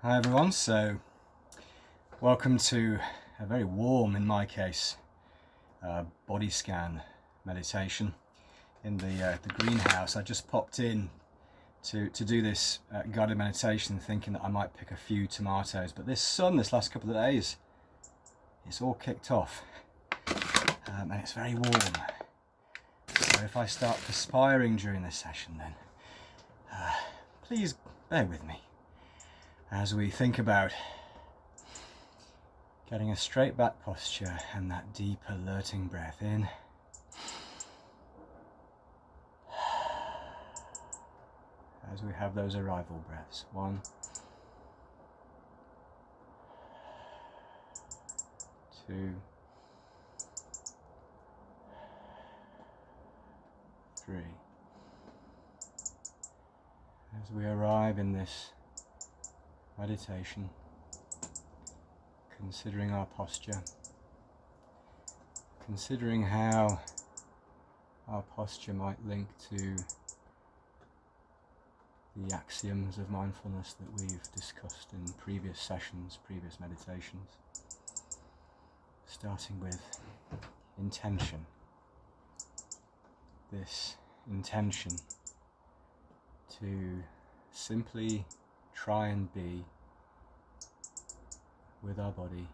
Hi everyone, so welcome to a very warm, in my case, body scan meditation in the greenhouse. I just popped in to do this guided meditation thinking that I might pick a few tomatoes, but this sun this last couple of days, it's all kicked off and it's very warm. So if I start perspiring during this session, then please bear with me as we think about getting a straight back posture and that deep alerting breath in. As we have those arrival breaths. 1, 2, 3. As we arrive in this meditation, considering our posture, considering how our posture might link to the axioms of mindfulness that we've discussed in previous sessions, previous meditations, starting with intention. This intention to simply try and be with our body,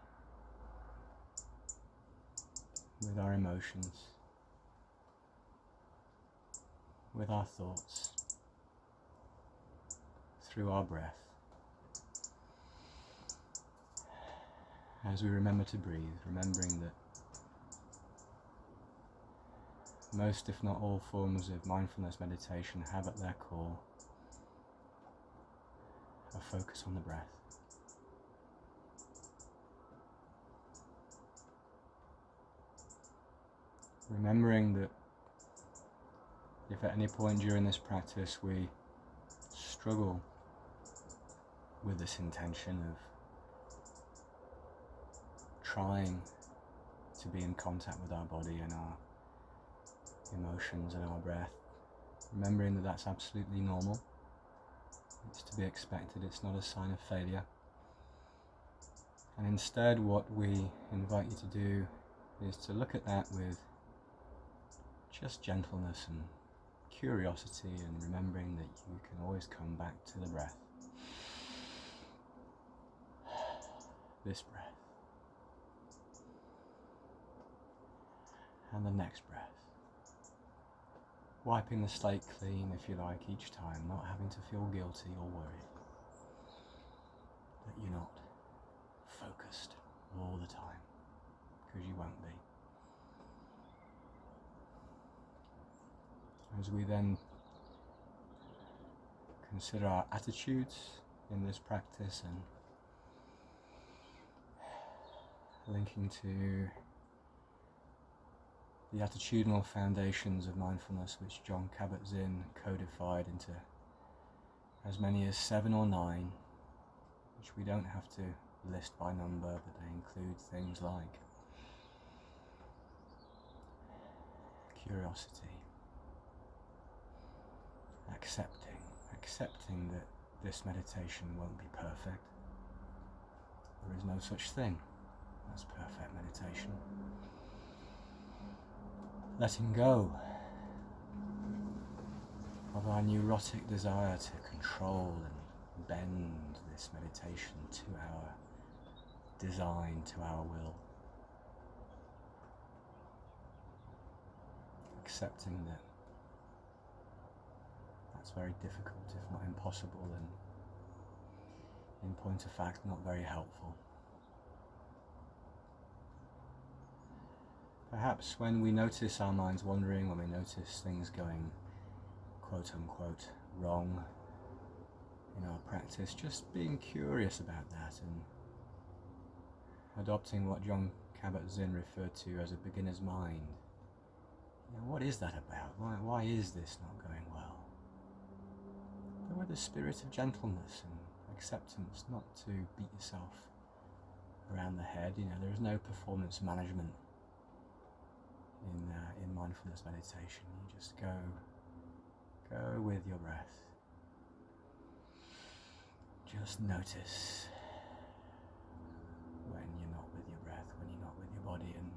with our emotions, with our thoughts, through our breath, as we remember to breathe, remembering that most, if not all, forms of mindfulness meditation have at their core a focus on the breath. Remembering that if at any point during this practice we struggle with this intention of trying to be in contact with our body and our emotions and our breath, remembering that that's absolutely normal. It's to be expected, it's not a sign of failure. And instead what we invite you to do is to look at that with just gentleness and curiosity, and remembering that you can always come back to the breath. This breath. And the next breath. Wiping the slate clean, if you like, each time, not having to feel guilty or worried that you're not focused all the time, because you won't be. As we then consider our attitudes in this practice and linking to the attitudinal foundations of mindfulness, which Jon Kabat-Zinn codified into as many as 7 or 9, which we don't have to list by number, but they include things like curiosity, accepting that this meditation won't be perfect. There is no such thing as perfect meditation. Letting go of our neurotic desire to control and bend this meditation to our design, to our will. Accepting that that's very difficult, if not impossible, and in point of fact not very helpful. Perhaps when we notice our minds wandering, when we notice things going quote unquote wrong in our practice, just being curious about that and adopting what Jon Kabat-Zinn referred to as a beginner's mind. What is that about? Why is this not going well? But with a spirit of gentleness and acceptance, not to beat yourself around the head. There is no performance management in mindfulness meditation. You just go with your breath. Just notice when you're not with your breath, when you're not with your body, and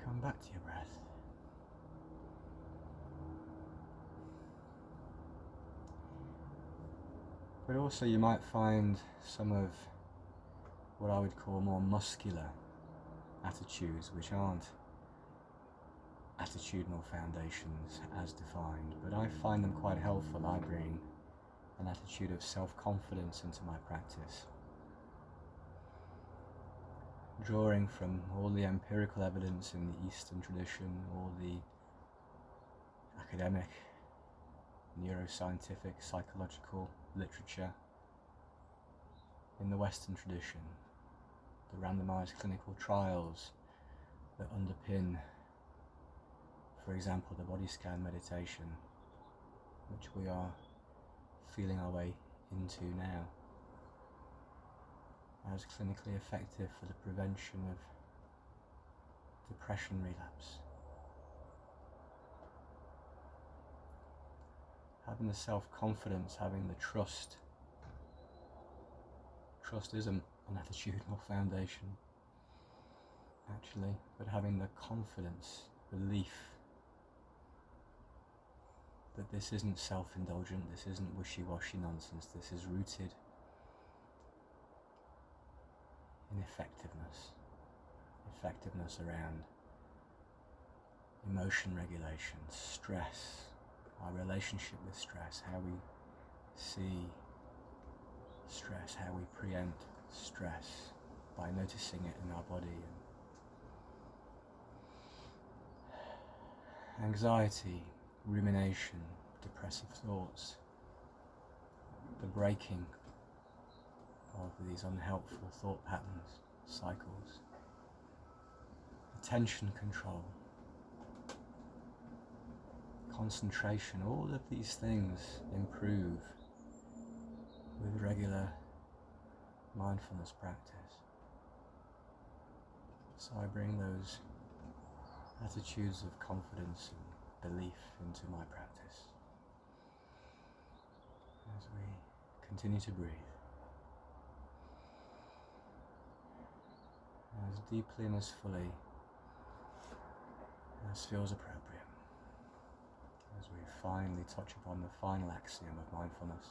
come back to your breath. But also you might find some of what I would call more muscular attitudes, which aren't attitudinal foundations as defined, but I find them quite helpful. I bring an attitude of self-confidence into my practice, drawing from all the empirical evidence in the Eastern tradition, all the academic, neuroscientific, psychological literature in the Western tradition, the randomized clinical trials that underpin, for example, the body scan meditation, which we are feeling our way into now, as clinically effective for the prevention of depression relapse. Having the self-confidence, having the trust. Trust is an attitudinal foundation, actually, but having the confidence, belief that this isn't self-indulgent, this isn't wishy-washy nonsense, this is rooted in effectiveness around emotion regulation, stress, our relationship with stress, how we see stress, how we preempt stress by noticing it in our body. And anxiety, rumination, depressive thoughts, the breaking of these unhelpful thought patterns, cycles, attention control, concentration, all of these things improve with regular mindfulness practice. So I bring those attitudes of confidence and belief into my practice as we continue to breathe as deeply and as fully as feels appropriate, as we finally touch upon the final axiom of mindfulness,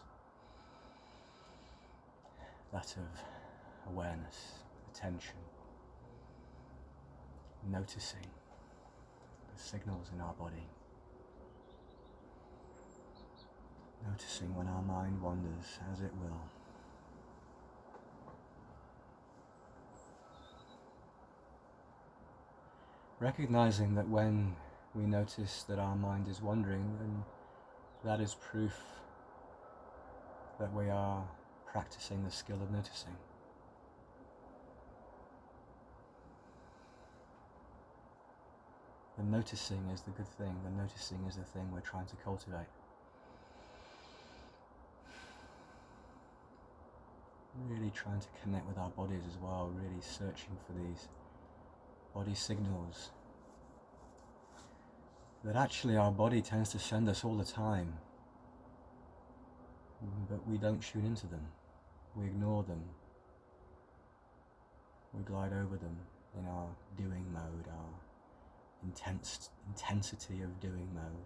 that of awareness, attention, noticing the signals in our body, noticing when our mind wanders, as it will. Recognizing that when we notice that our mind is wandering, then that is proof that we are practicing the skill of noticing. The noticing is the good thing, the noticing is the thing we're trying to cultivate. Really trying to connect with our bodies as well, really searching for these body signals that actually our body tends to send us all the time, but we don't tune into them, we ignore them, we glide over them in our doing mode, our intensity of doing mode.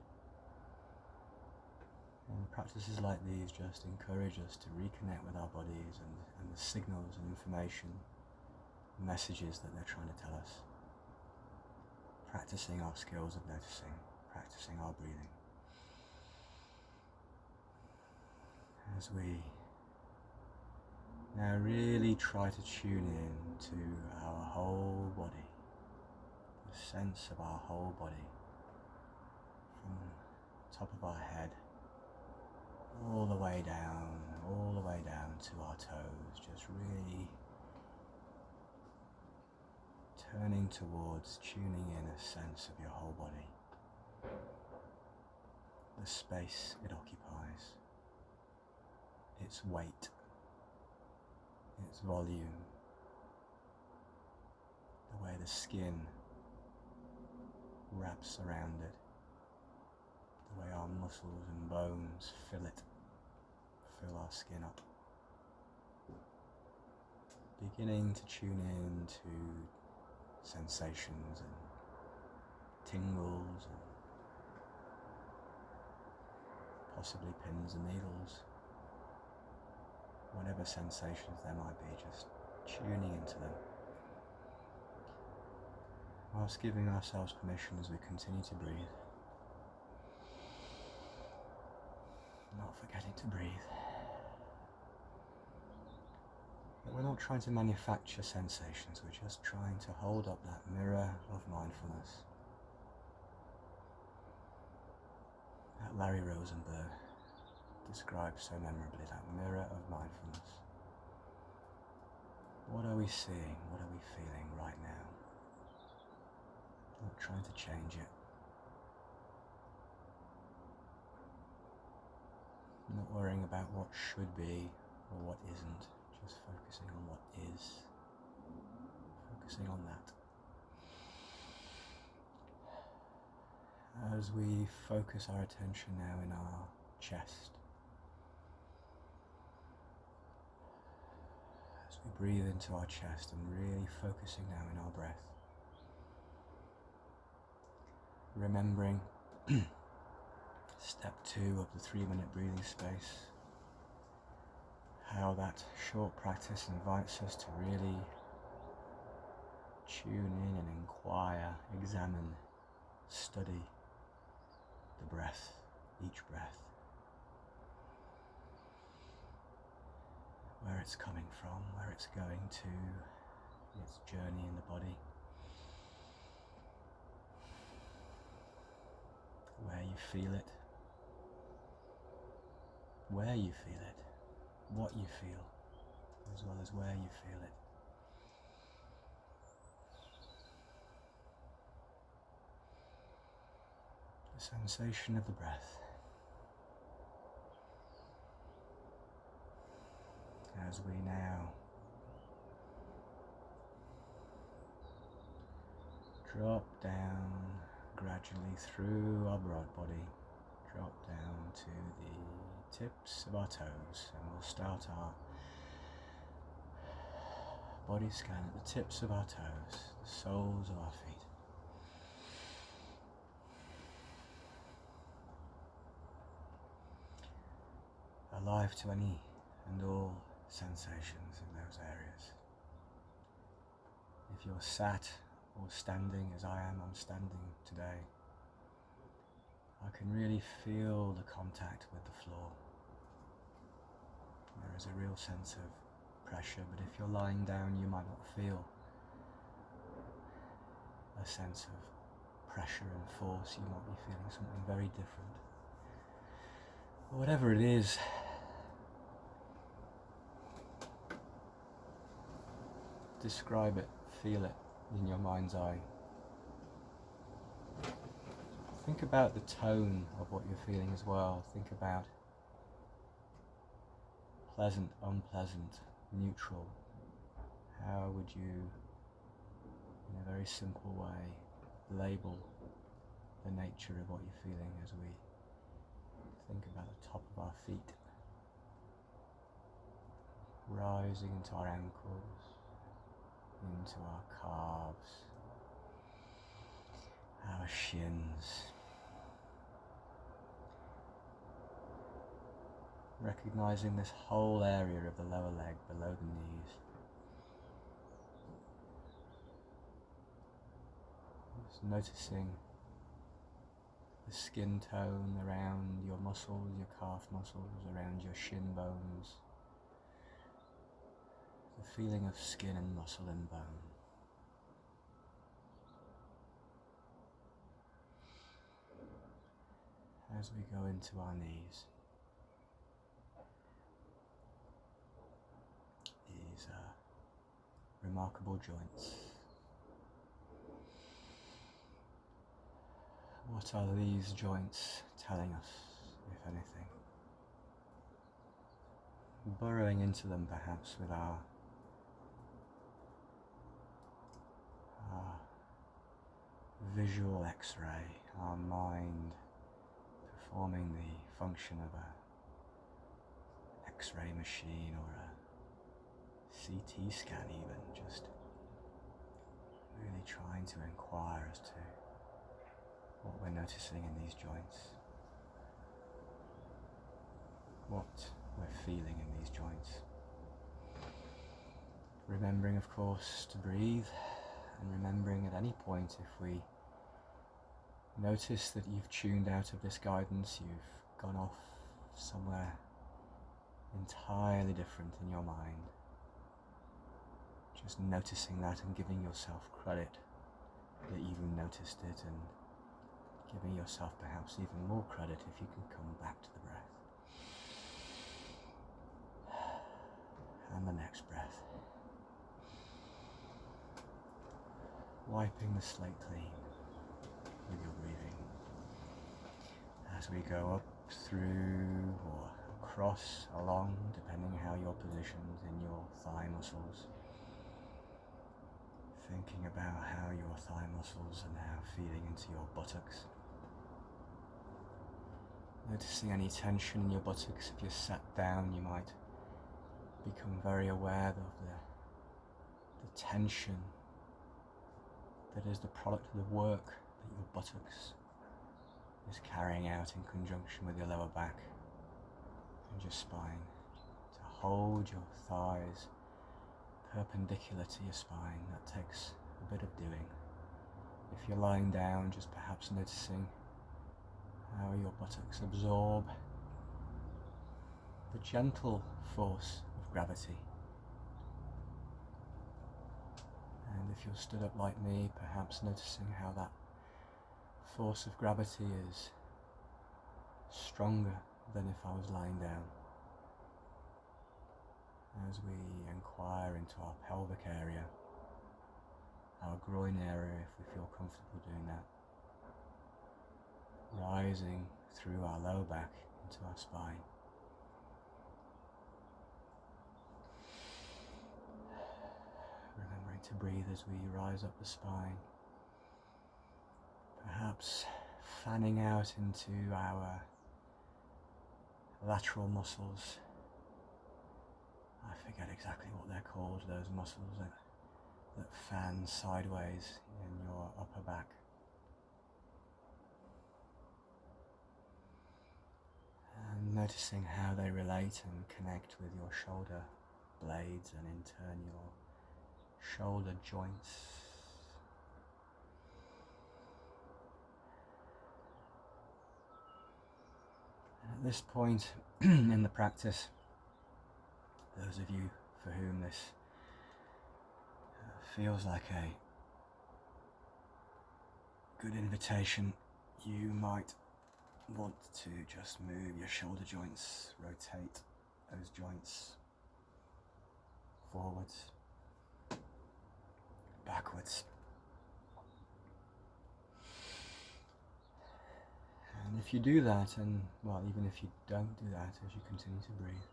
And practices like these just encourage us to reconnect with our bodies and the signals and information, messages that they're trying to tell us. Practicing our skills of noticing, practicing our breathing. As we now really try to tune in to our whole body, the sense of our whole body, from the top of our head, all the way down to our toes, just really turning towards, tuning in a sense of your whole body, the space it occupies, its weight, its volume, the way the skin wraps around it, the way our muscles and bones fill it, fill our skin up. Beginning to tune in to sensations and tingles and possibly pins and needles. Whatever sensations there might be, just tuning into them. Whilst giving ourselves permission as we continue to breathe. Not forgetting to breathe. But we're not trying to manufacture sensations, we're just trying to hold up that mirror of mindfulness that Larry Rosenberg describes so memorably, that mirror of mindfulness. What are we seeing? What are we feeling right now? Not trying to change it. Not worrying about what should be or what isn't, just focusing on what is. Focusing on that. As we focus our attention now in our chest, as we breathe into our chest and really focusing now in our breath, remembering step 2 of the 3-minute breathing space, how that short practice invites us to really tune in and inquire, examine, study the breath, each breath, where it's coming from, where it's going to, its journey in the body, where you feel it, what you feel, as well as where you feel it. The sensation of the breath as we now drop down gradually through our broad body, drop down to the tips of our toes, and we'll start our body scan at the tips of our toes, the soles of our feet. Alive to any and all sensations in those areas. If you're sat or standing as I am, I'm standing today, I can really feel the contact with the floor. There is a real sense of pressure, but if you're lying down you might not feel a sense of pressure and force, you might be feeling something very different. But whatever it is, describe it, feel it in your mind's eye. Think about the tone of what you're feeling as well. Think about pleasant, unpleasant, neutral. How would you, in a very simple way, label the nature of what you're feeling as we think about the top of our feet, rising into our ankles, into our calves, our shins, recognizing this whole area of the lower leg below the knees. Just noticing the skin tone around your muscles, your calf muscles, around your shin bones. The feeling of skin and muscle and bone. As we go into our knees, these are remarkable joints. What are these joints telling us, if anything? Burrowing into them perhaps with our visual X-ray, our mind performing the function of a X-ray machine or a CT scan even, just really trying to inquire as to what we're noticing in these joints, what we're feeling in these joints. Remembering, of course, to breathe, and remembering at any point if we notice that you've tuned out of this guidance, you've gone off somewhere entirely different in your mind, just noticing that and giving yourself credit that you even noticed it, and giving yourself perhaps even more credit if you can come back to the breath. And the next breath. Wiping the slate clean with your breathing. As we go up through or across, along, depending how you're positioned in your thigh muscles. Thinking about how your thigh muscles are now feeding into your buttocks. Noticing any tension in your buttocks. If you're sat down, you might become very aware of the tension that is the product of the work that your buttocks is carrying out in conjunction with your lower back and your spine, to hold your thighs perpendicular to your spine. That takes a bit of doing. If you're lying down, just perhaps noticing how your buttocks absorb the gentle force of gravity. And if you're stood up like me, perhaps noticing how that force of gravity is stronger than if I was lying down. As we inquire into our pelvic area, our groin area, if we feel comfortable doing that, rising through our lower back into our spine. Remembering to breathe as we rise up the spine, perhaps fanning out into our lateral muscles. I forget exactly what they're called, those muscles that fan sideways in your upper back. And noticing how they relate and connect with your shoulder blades, and in turn your shoulder joints. And at this point in the practice, those of you for whom this feels like a good invitation, you might want to just move your shoulder joints, rotate those joints forwards, backwards. And if you do that, and well, even if you don't do that, as you continue to breathe,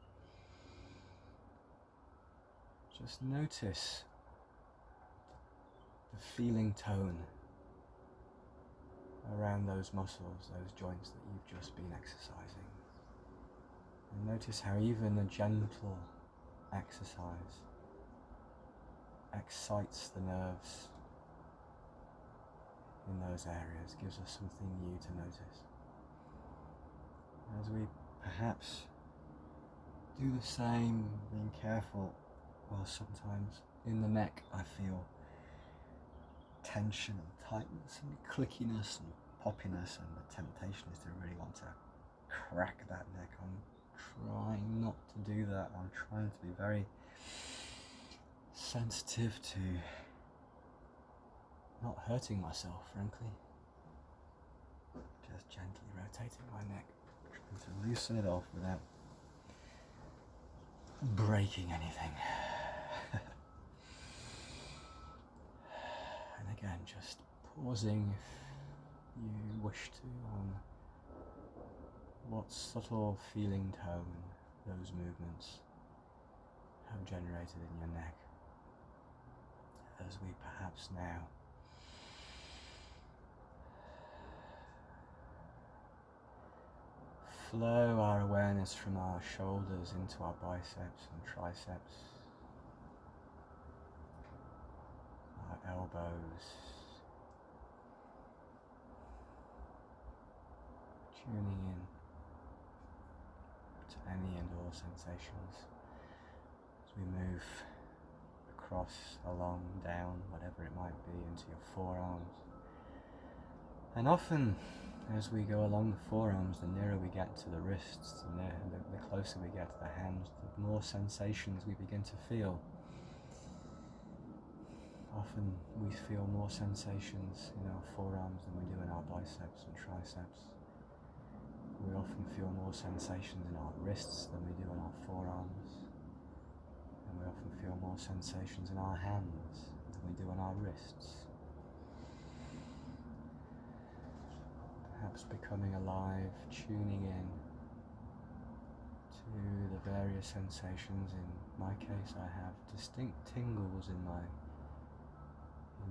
just notice the feeling tone around those muscles, those joints that you've just been exercising. And notice how even a gentle exercise excites the nerves in those areas, gives us something new to notice. As we perhaps do the same, being careful, well, sometimes in the neck I feel tension and tightness and clickiness and poppiness, and the temptation is to really want to crack that neck. I'm trying not to do that. I'm trying to be very sensitive to not hurting myself, frankly. Just gently rotating my neck, trying to loosen it off without breaking anything. And again, just pausing if you wish to on what subtle feeling tone those movements have generated in your neck, as we perhaps now flow our awareness from our shoulders into our biceps and triceps, our elbows, tuning in to any and all sensations as we move across, along, down, whatever it might be, into your forearms. And often as we go along the forearms, the nearer we get to the wrists, the closer we get to the hands, the more sensations we begin to feel. Often we feel more sensations in our forearms than we do in our biceps and triceps. We often feel more sensations in our wrists than we do in our forearms. And we often feel more sensations in our hands than we do in our wrists. Perhaps becoming alive, tuning in to the various sensations. In my case, I have distinct tingles in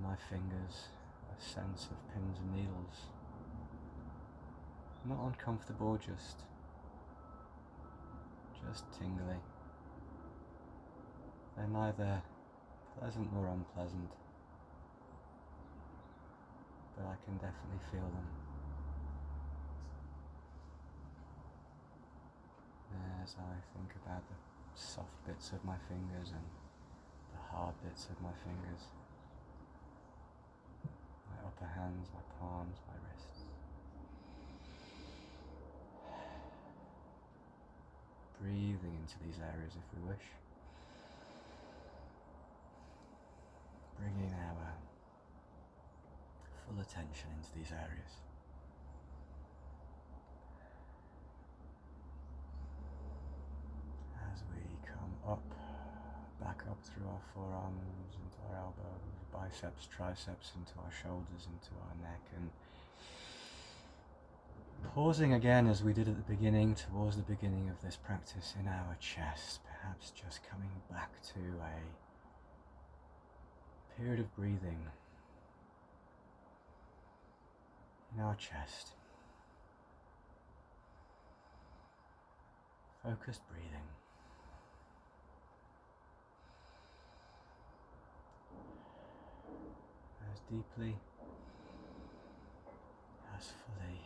my fingers, a sense of pins and needles. Not uncomfortable, just tingly. They're neither pleasant nor unpleasant, but I can definitely feel them. As I think about the soft bits of my fingers and the hard bits of my fingers, my upper hands, my palms, my wrists. Breathing into these areas if we wish. Bringing our full attention into these areas. As we come up, back up through our forearms, into our elbows, biceps, triceps, into our shoulders, into our neck, and pausing again as we did at the beginning, towards the beginning of this practice, in our chest, perhaps just coming back to a period of breathing in our chest. Focused breathing. As deeply, as fully,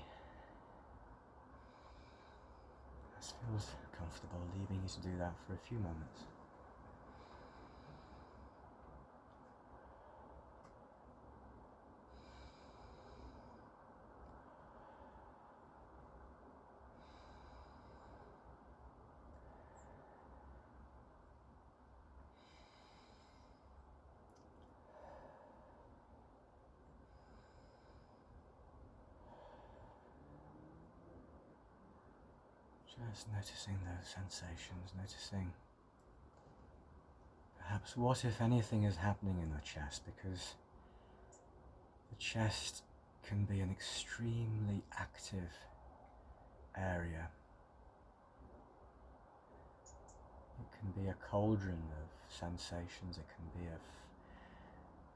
as feels comfortable, leaving you to do that for a few moments. Just noticing those sensations, noticing perhaps what, if anything, is happening in the chest, because the chest can be an extremely active area. It can be a cauldron of sensations, it can be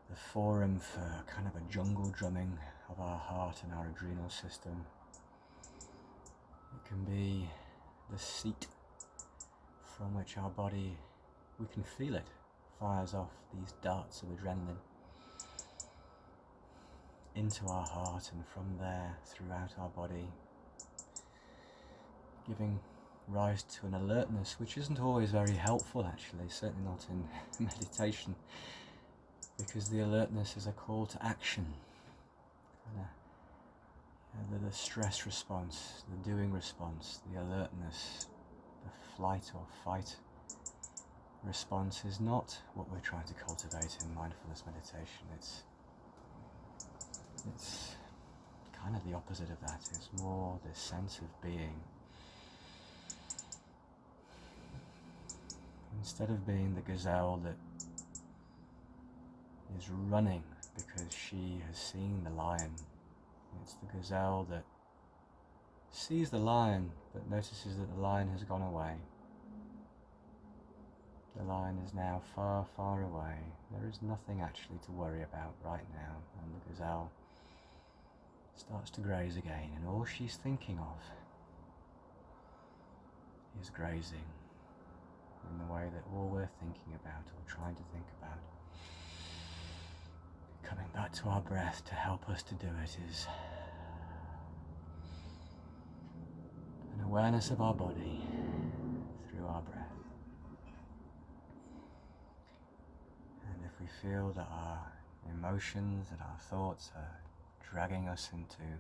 the forum for kind of a jungle drumming of our heart and our adrenal system. It can be the seat from which our body, we can feel it, fires off these darts of adrenaline into our heart, and from there throughout our body, giving rise to an alertness which isn't always very helpful, actually, certainly not in meditation, because the alertness is a call to action. The stress response, the doing response, the alertness, the flight or fight response is not what we're trying to cultivate in mindfulness meditation. It's kind of the opposite of that. It's more this sense of being. Instead of being the gazelle that is running because she has seen the lion, it's the gazelle that sees the lion but notices that the lion has gone away. The lion is now far, far away. There is nothing actually to worry about right now, and the gazelle starts to graze again, and all she's thinking of is grazing in the way that all we're thinking about or trying to think about, coming back to our breath to help us to do it, is an awareness of our body through our breath. And if we feel that our emotions and our thoughts are dragging us into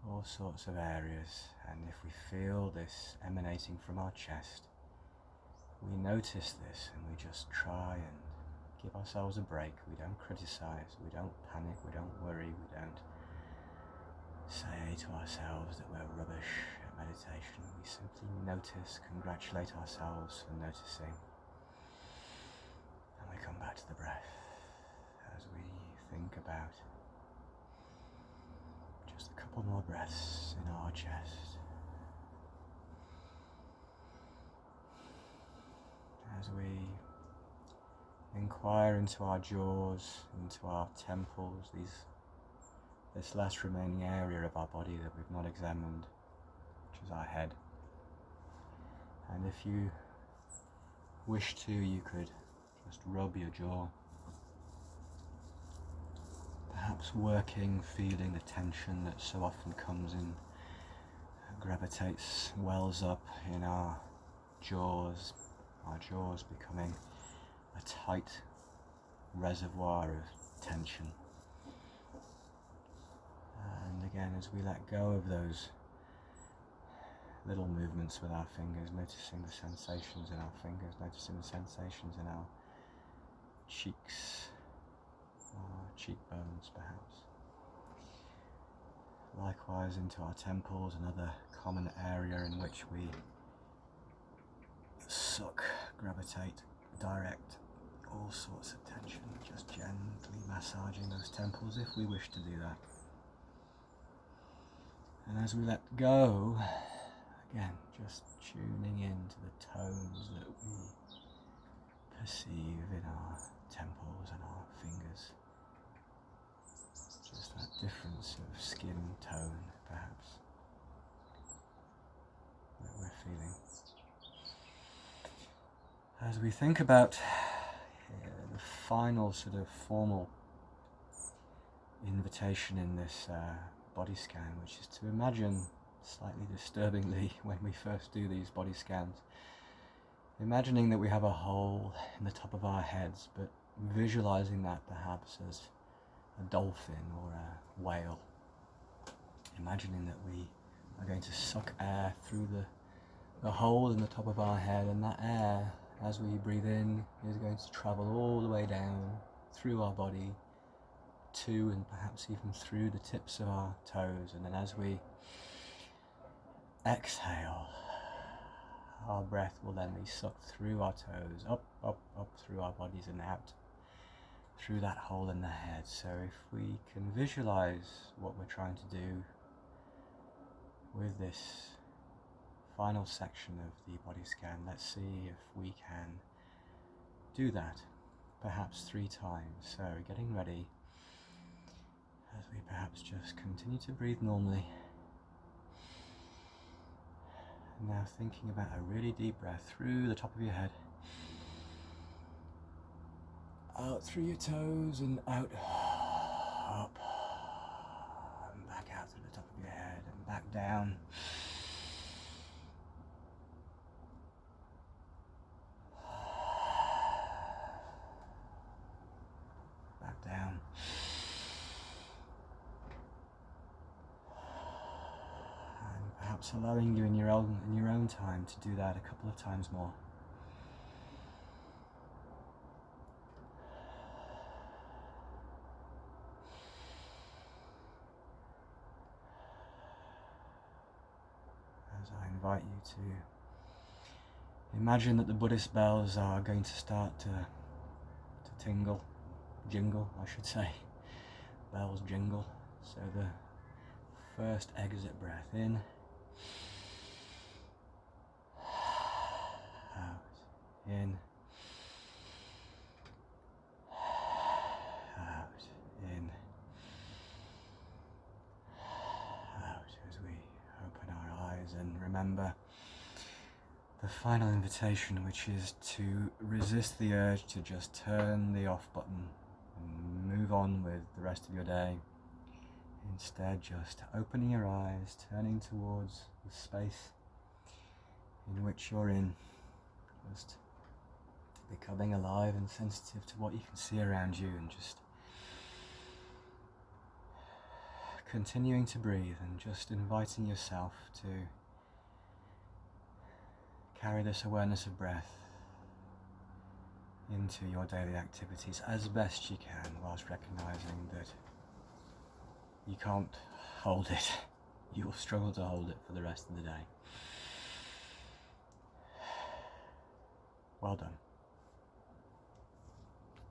all sorts of areas, and if we feel this emanating from our chest, we notice this and we just try and give ourselves a break. We don't criticize, we don't panic, we don't worry, we don't say to ourselves that we're rubbish at meditation. We simply notice, congratulate ourselves for noticing, and we come back to the breath as we think about just a couple more breaths in our chest. As we inquire into our jaws, into our temples, this last remaining area of our body that we've not examined, which is our head. And if you wish to, you could just rub your jaw, perhaps working, feeling the tension that so often comes in, gravitates, wells up in our jaws becoming a tight reservoir of tension. And again, as we let go of those little movements with our fingers, noticing the sensations in our fingers, noticing the sensations in our cheeks, our cheekbones perhaps. Likewise into our temples, another common area in which we suck, gravitate, direct all sorts of tension, just gently massaging those temples if we wish to do that. And as we let go, again, just tuning into the tones that we perceive in our temples and our fingers. Just that difference of skin tone, perhaps, that we're feeling. As we think about the final sort of formal invitation in this body scan, which is to imagine, slightly disturbingly when we first do these body scans, imagining that we have a hole in the top of our heads, but visualizing that perhaps as a dolphin or a whale. Imagining that we are going to suck air through the hole in the top of our head, and that air, as we breathe in, is going to travel all the way down through our body to and perhaps even through the tips of our toes, and then as we exhale, our breath will then be sucked through our toes, up through our bodies and out through that hole in the head. So if we can visualize what we're trying to do with this final section of the body scan, let's see if we can do that perhaps 3 times. So getting ready, as we perhaps just continue to breathe normally. And now thinking about a really deep breath through the top of your head, out through your toes and out, up, and back out through the top of your head and back down. Back down. And perhaps allowing you in your own time to do that a couple of times more. I invite you to imagine that the Buddhist bells are going to start to jingle, I should say. Bells jingle. So the first exit breath in, out, in, out, in, out, as we open our eyes and remember the final invitation, which is to resist the urge to just turn the off button and move on with the rest of your day. Instead, just opening your eyes, turning towards the space in which you're in, just becoming alive and sensitive to what you can see around you, and just continuing to breathe and just inviting yourself to carry this awareness of breath into your daily activities as best you can, whilst recognizing that you can't hold it. You will struggle to hold it for the rest of the day. Well done.